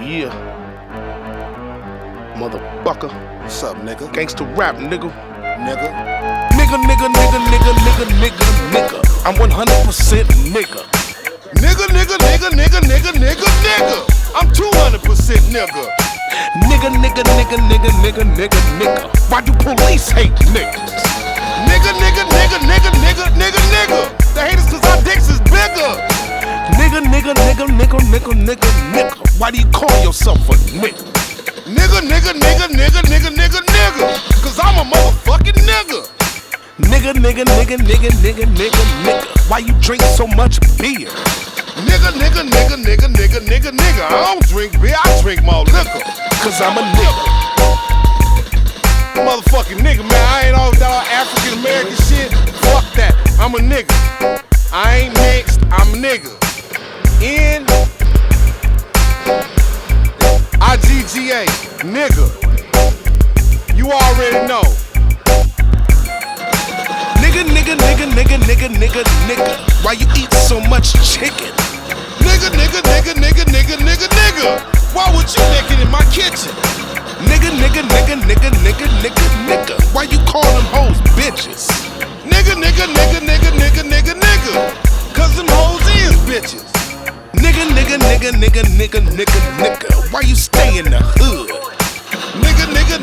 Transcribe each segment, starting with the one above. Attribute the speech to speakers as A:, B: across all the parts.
A: Yeah. Motherfucker.
B: What's up, nigga?
A: Gangsta rap, nigga.
B: Nigga.
A: Nigga. I'm 100% nigga.
B: Nigga. I'm 200% nigga.
A: Nigga. Why do police hate niggas?
B: Nigga. The haters cause our dicks is bigger.
A: Nigga. Why do you call yourself a nigga?
B: Nigga. Cause I'm a motherfucking nigga.
A: Nigga. Why you drink so much beer?
B: Nigga. I don't drink beer, I drink more liquor.
A: Cause I'm a nigga.
B: Motherfucking nigga, man. I ain't all that African American shit. Fuck that. I'm a nigga. I ain't mixed, I'm a nigga. N-I-G-G-A, nigga. You already know.
A: Nigga. Why you eat so much chicken?
B: Nigga. Why would you naked in my kitchen?
A: Nigga. Why you call them hoes bitches?
B: Nigga. Cause them hoes is bitches.
A: Nigga. Why you stay in the hood?
B: Nigga.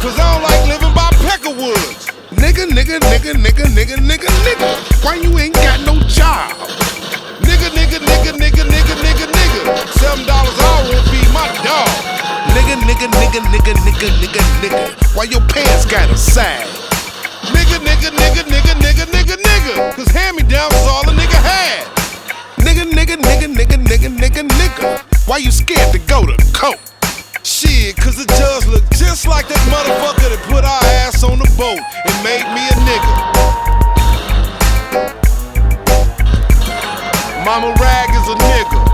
B: Cause I don't like living by Peckerwoods.
A: Nigga. Why you ain't got no job?
B: Nigga. $7 an hour won't feed my dog.
A: Nigga. Why your pants gotta sag?
B: Nigga. Cause hand-me-downs is all a nigga had.
A: Nigga. Why you scared to go to court?
B: Shit, cause the judge look just like that motherfucker that put our ass on the boat and made me a nigga. Mama Rag is a nigga.